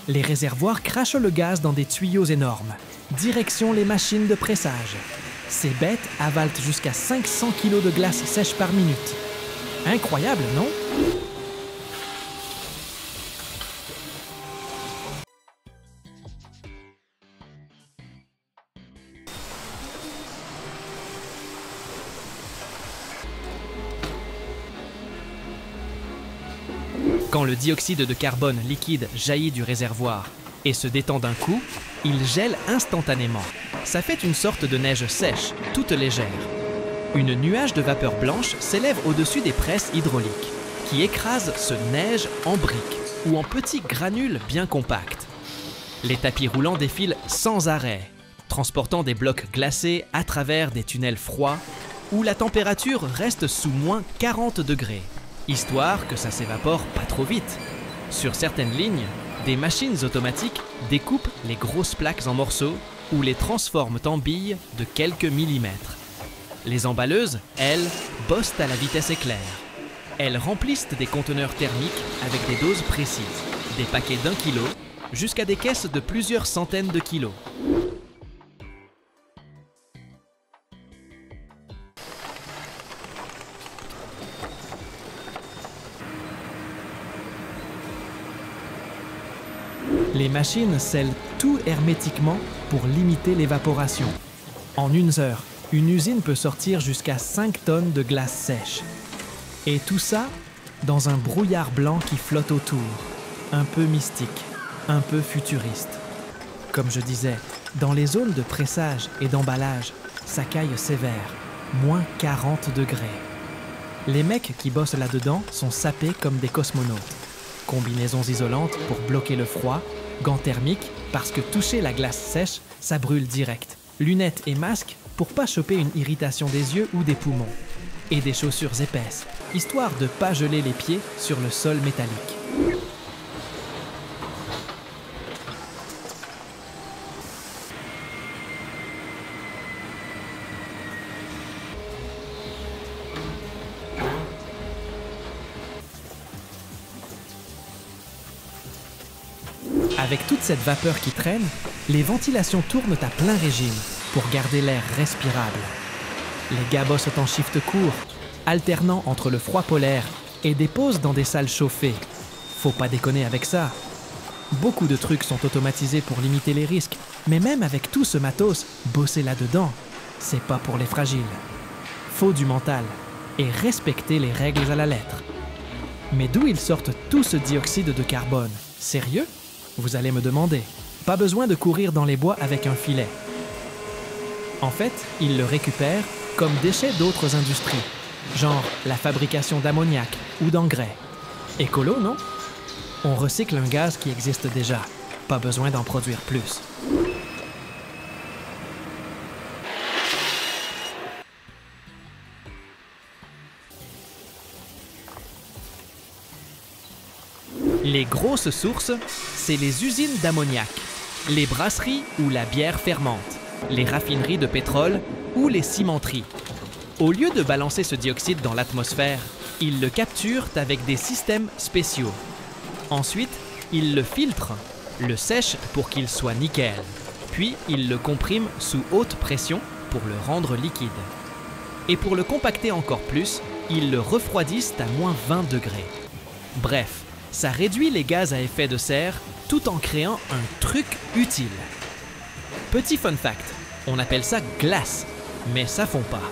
Les réservoirs crachent le gaz dans des tuyaux énormes. Direction les machines de pressage. Ces bêtes avalent jusqu'à 500 kg de glace sèche par minute. Incroyable, non? Quand le dioxyde de carbone liquide jaillit du réservoir et se détend d'un coup, il gèle instantanément. Ça fait une sorte de neige sèche, toute légère. Une nuage de vapeur blanche s'élève au-dessus des presses hydrauliques, qui écrasent ce neige en briques ou en petits granules bien compacts. Les tapis roulants défilent sans arrêt, transportant des blocs glacés à travers des tunnels froids où la température reste sous moins 40 degrés, histoire que ça s'évapore pas trop vite. Sur certaines lignes, des machines automatiques découpent les grosses plaques en morceaux ou les transforment en billes de quelques millimètres. Les emballeuses, elles, bossent à la vitesse éclair. Elles remplissent des conteneurs thermiques avec des doses précises, des paquets d'1 kilo jusqu'à des caisses de plusieurs centaines de kilos. Les machines scellent tout hermétiquement pour limiter l'évaporation. En 1 heure, une usine peut sortir jusqu'à 5 tonnes de glace sèche. Et tout ça dans un brouillard blanc qui flotte autour, un peu mystique, un peu futuriste. Comme je disais, dans les zones de pressage et d'emballage, ça caille sévère, moins 40 degrés. Les mecs qui bossent là-dedans sont sapés comme des cosmonautes. Combinaisons isolantes pour bloquer le froid, gants thermiques parce que toucher la glace sèche, ça brûle direct. Lunettes et masques pour pas choper une irritation des yeux ou des poumons. Et des chaussures épaisses, histoire de pas geler les pieds sur le sol métallique. Avec toute cette vapeur qui traîne, les ventilations tournent à plein régime pour garder l'air respirable. Les gars bossent en shift court, alternant entre le froid polaire et des pauses dans des salles chauffées. Faut pas déconner avec ça. Beaucoup de trucs sont automatisés pour limiter les risques, mais même avec tout ce matos, bosser là-dedans, c'est pas pour les fragiles. Faut du mental et respecter les règles à la lettre. Mais d'où ils sortent tout ce dioxyde de carbone? Sérieux? Vous allez me demander. Pas besoin de courir dans les bois avec un filet. En fait, ils le récupèrent comme déchets d'autres industries, genre la fabrication d'ammoniac ou d'engrais. Écolo, non? On recycle un gaz qui existe déjà. Pas besoin d'en produire plus. Les grosses sources, c'est les usines d'ammoniac, les brasseries où la bière fermente, les raffineries de pétrole ou les cimenteries. Au lieu de balancer ce dioxyde dans l'atmosphère, ils le capturent avec des systèmes spéciaux. Ensuite, ils le filtrent, le sèchent pour qu'il soit nickel, puis ils le compriment sous haute pression pour le rendre liquide. Et pour le compacter encore plus, ils le refroidissent à moins 20 degrés. Bref, ça réduit les gaz à effet de serre tout en créant un truc utile. Petit fun fact, on appelle ça glace, mais ça fond pas.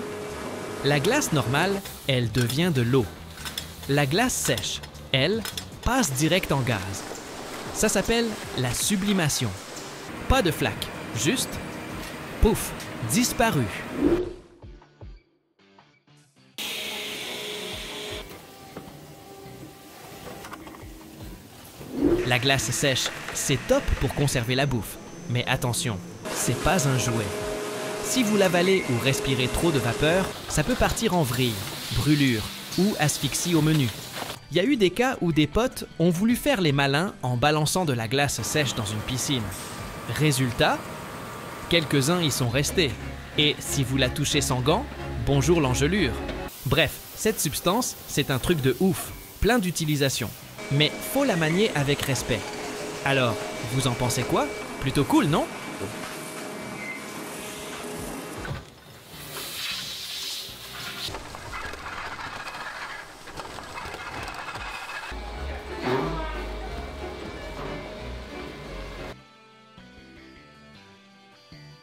La glace normale, elle devient de l'eau. La glace sèche, elle, passe direct en gaz. Ça s'appelle la sublimation. Pas de flaque, juste pouf, disparu. La glace sèche, c'est top pour conserver la bouffe. Mais attention, c'est pas un jouet. Si vous l'avalez ou respirez trop de vapeur, ça peut partir en vrille, brûlure ou asphyxie au menu. Il y a eu des cas où des potes ont voulu faire les malins en balançant de la glace sèche dans une piscine. Résultat, quelques-uns y sont restés. Et si vous la touchez sans gants, bonjour l'engelure. Bref, cette substance, c'est un truc de ouf, plein d'utilisations. Mais faut la manier avec respect. Alors, vous en pensez quoi? Plutôt cool, non?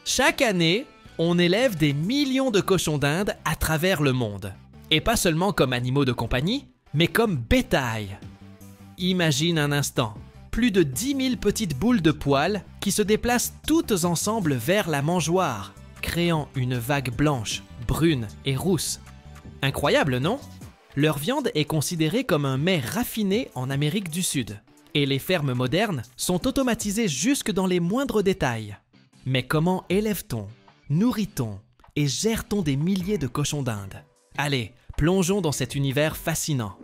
Chaque année, on élève des millions de cochons d'Inde à travers le monde. Et pas seulement comme animaux de compagnie, mais comme bétail. Imagine un instant, plus de 10 000 petites boules de poils qui se déplacent toutes ensemble vers la mangeoire, créant une vague blanche, brune et rousse. Incroyable, non? Leur viande est considérée comme un mets raffiné en Amérique du Sud. Et les fermes modernes sont automatisées jusque dans les moindres détails. Mais comment élève-t-on, nourrit-on et gère-t-on des milliers de cochons d'Inde? Allez, plongeons dans cet univers fascinant.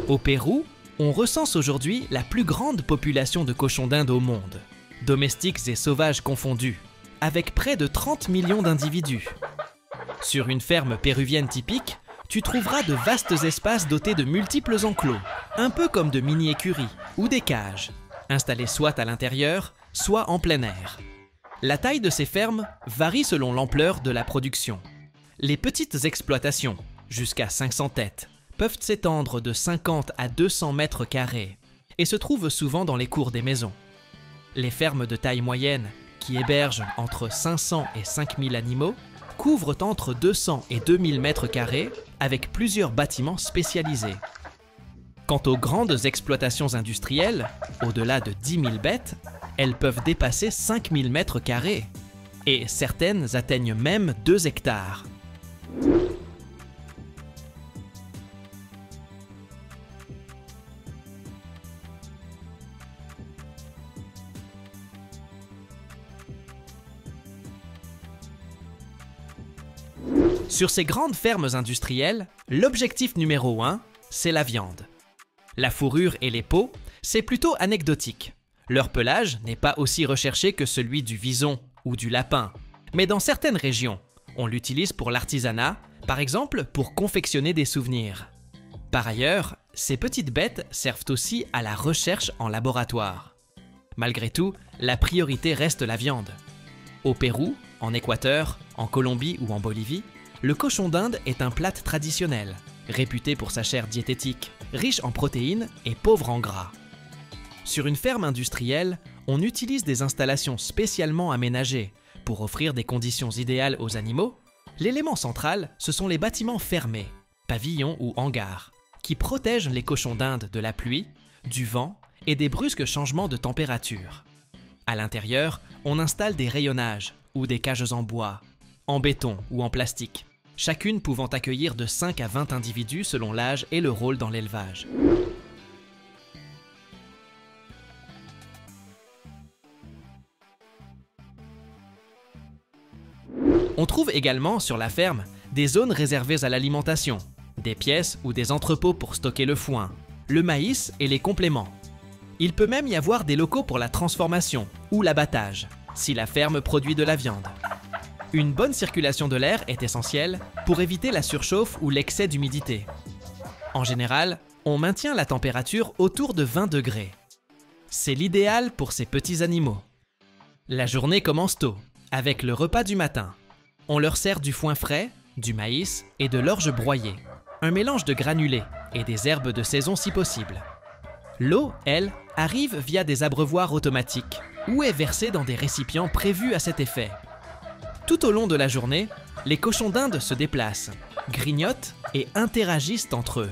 Au Pérou, on recense aujourd'hui la plus grande population de cochons d'Inde au monde, domestiques et sauvages confondus, avec près de 30 millions d'individus. Sur une ferme péruvienne typique, tu trouveras de vastes espaces dotés de multiples enclos, un peu comme de mini-écuries ou des cages, installées soit à l'intérieur, soit en plein air. La taille de ces fermes varie selon l'ampleur de la production. Les petites exploitations, jusqu'à 500 têtes, peuvent s'étendre de 50 à 200 mètres carrés et se trouvent souvent dans les cours des maisons. Les fermes de taille moyenne, qui hébergent entre 500 et 5000 animaux, couvrent entre 200 et 2000 mètres carrés avec plusieurs bâtiments spécialisés. Quant aux grandes exploitations industrielles, au-delà de 10 000 bêtes, elles peuvent dépasser 5000 mètres carrés et certaines atteignent même 2 hectares. Sur ces grandes fermes industrielles, l'objectif numéro 1, c'est la viande. La fourrure et les peaux, c'est plutôt anecdotique. Leur pelage n'est pas aussi recherché que celui du vison ou du lapin. Mais dans certaines régions, on l'utilise pour l'artisanat, par exemple pour confectionner des souvenirs. Par ailleurs, ces petites bêtes servent aussi à la recherche en laboratoire. Malgré tout, la priorité reste la viande. Au Pérou, en Équateur, en Colombie ou en Bolivie, le cochon d'Inde est un plat traditionnel, réputé pour sa chair diététique, riche en protéines et pauvre en gras. Sur une ferme industrielle, on utilise des installations spécialement aménagées pour offrir des conditions idéales aux animaux. L'élément central, ce sont les bâtiments fermés, pavillons ou hangars, qui protègent les cochons d'Inde de la pluie, du vent et des brusques changements de température. À l'intérieur, on installe des rayonnages ou des cages en bois, en béton ou en plastique, chacune pouvant accueillir de 5 à 20 individus selon l'âge et le rôle dans l'élevage. On trouve également sur la ferme des zones réservées à l'alimentation, des pièces ou des entrepôts pour stocker le foin, le maïs et les compléments. Il peut même y avoir des locaux pour la transformation ou l'abattage, si la ferme produit de la viande. Une bonne circulation de l'air est essentielle pour éviter la surchauffe ou l'excès d'humidité. En général, on maintient la température autour de 20 degrés. C'est l'idéal pour ces petits animaux. La journée commence tôt, avec le repas du matin. On leur sert du foin frais, du maïs et de l'orge broyée, un mélange de granulés et des herbes de saison si possible. L'eau, elle, arrive via des abreuvoirs automatiques ou est versée dans des récipients prévus à cet effet. Tout au long de la journée, les cochons d'Inde se déplacent, grignotent et interagissent entre eux.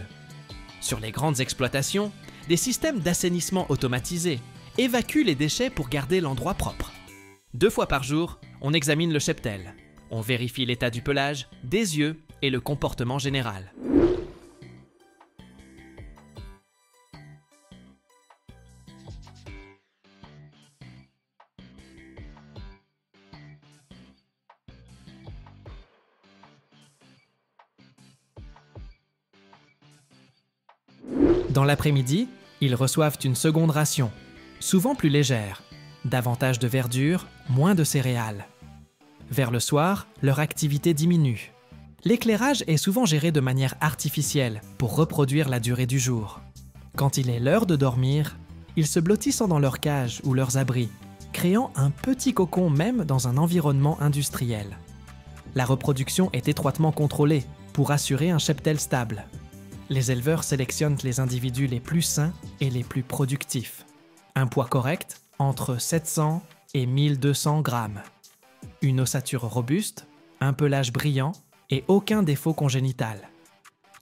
Sur les grandes exploitations, des systèmes d'assainissement automatisés évacuent les déchets pour garder l'endroit propre. 2 fois par jour, on examine le cheptel. On vérifie l'état du pelage, des yeux et le comportement général. Dans l'après-midi, ils reçoivent une seconde ration, souvent plus légère, davantage de verdure, moins de céréales. Vers le soir, leur activité diminue. L'éclairage est souvent géré de manière artificielle pour reproduire la durée du jour. Quand il est l'heure de dormir, ils se blottissent dans leur cage ou leurs abris, créant un petit cocon même dans un environnement industriel. La reproduction est étroitement contrôlée pour assurer un cheptel stable. Les éleveurs sélectionnent les individus les plus sains et les plus productifs. Un poids correct, entre 700 et 1200 grammes. Une ossature robuste, un pelage brillant et aucun défaut congénital.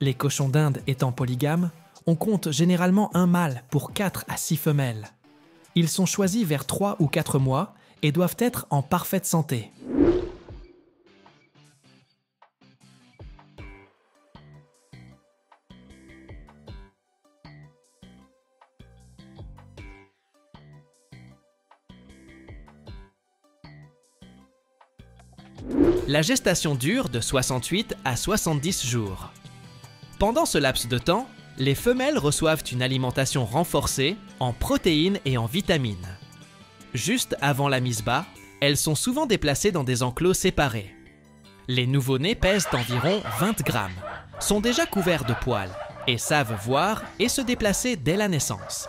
Les cochons d'Inde étant polygames, on compte généralement un mâle pour 4 à 6 femelles. Ils sont choisis vers 3 ou 4 mois et doivent être en parfaite santé. La gestation dure de 68 à 70 jours. Pendant ce laps de temps, les femelles reçoivent une alimentation renforcée en protéines et en vitamines. Juste avant la mise bas, elles sont souvent déplacées dans des enclos séparés. Les nouveau-nés pèsent environ 20 grammes, sont déjà couverts de poils et savent voir et se déplacer dès la naissance.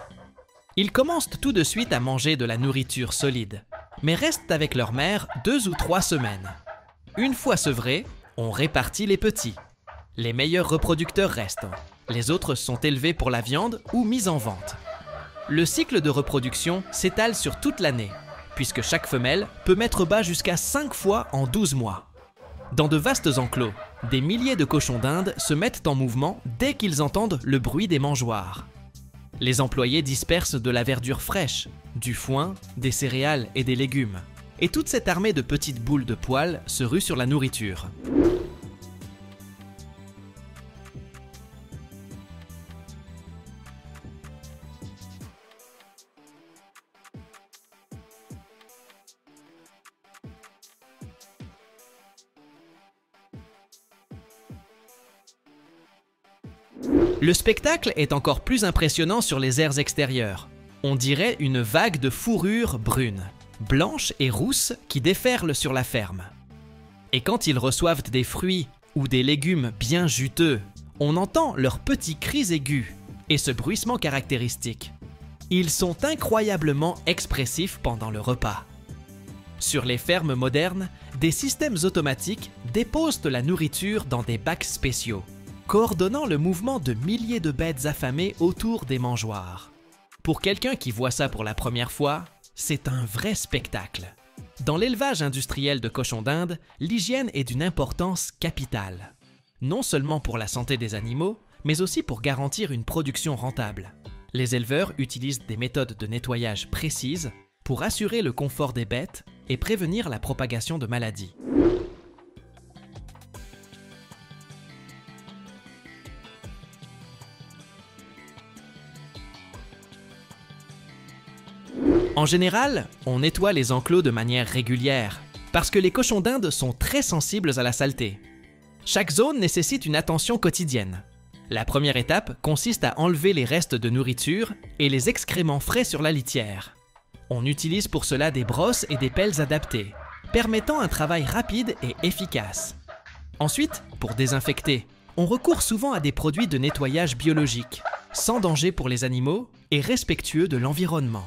Ils commencent tout de suite à manger de la nourriture solide, mais restent avec leur mère 2 ou 3 semaines. Une fois sevrés, on répartit les petits. Les meilleurs reproducteurs restent. Les autres sont élevés pour la viande ou mis en vente. Le cycle de reproduction s'étale sur toute l'année, puisque chaque femelle peut mettre bas jusqu'à 5 fois en 12 mois. Dans de vastes enclos, des milliers de cochons d'Inde se mettent en mouvement dès qu'ils entendent le bruit des mangeoires. Les employés dispersent de la verdure fraîche, du foin, des céréales et des légumes. Et toute cette armée de petites boules de poils se rue sur la nourriture. Le spectacle est encore plus impressionnant sur les aires extérieures. On dirait une vague de fourrure brune, blanche et rousse qui déferle sur la ferme. Et quand ils reçoivent des fruits ou des légumes bien juteux, on entend leurs petits cris aigus et ce bruissement caractéristique. Ils sont incroyablement expressifs pendant le repas. Sur les fermes modernes, des systèmes automatiques déposent de la nourriture dans des bacs spéciaux, coordonnant le mouvement de milliers de bêtes affamées autour des mangeoires. Pour quelqu'un qui voit ça pour la première fois, c'est un vrai spectacle. Dans l'élevage industriel de cochons d'Inde, l'hygiène est d'une importance capitale. Non seulement pour la santé des animaux, mais aussi pour garantir une production rentable. Les éleveurs utilisent des méthodes de nettoyage précises pour assurer le confort des bêtes et prévenir la propagation de maladies. En général, on nettoie les enclos de manière régulière, parce que les cochons d'Inde sont très sensibles à la saleté. Chaque zone nécessite une attention quotidienne. La première étape consiste à enlever les restes de nourriture et les excréments frais sur la litière. On utilise pour cela des brosses et des pelles adaptées, permettant un travail rapide et efficace. Ensuite, pour désinfecter, on recourt souvent à des produits de nettoyage biologiques, sans danger pour les animaux et respectueux de l'environnement.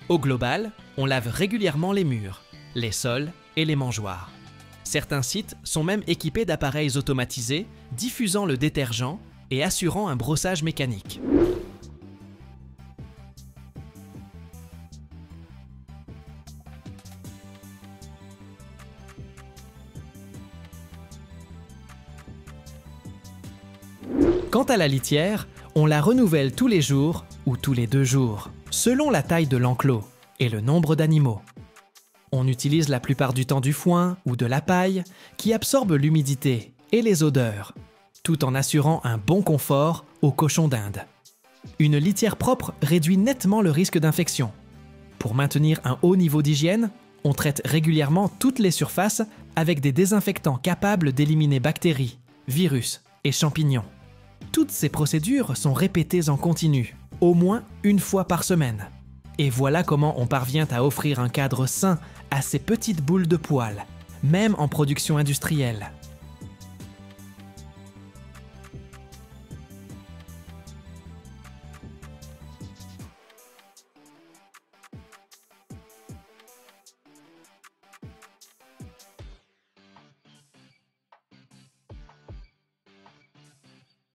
Au global, on lave régulièrement les murs, les sols et les mangeoires. Certains sites sont même équipés d'appareils automatisés diffusant le détergent et assurant un brossage mécanique. Quant à la litière, on la renouvelle tous les jours ou tous les 2 jours, selon la taille de l'enclos et le nombre d'animaux. On utilise la plupart du temps du foin ou de la paille qui absorbe l'humidité et les odeurs, tout en assurant un bon confort aux cochons d'Inde. Une litière propre réduit nettement le risque d'infection. Pour maintenir un haut niveau d'hygiène, on traite régulièrement toutes les surfaces avec des désinfectants capables d'éliminer bactéries, virus et champignons. Toutes ces procédures sont répétées en continu, au moins une fois par semaine. Et voilà comment on parvient à offrir un cadre sain à ces petites boules de poils, même en production industrielle.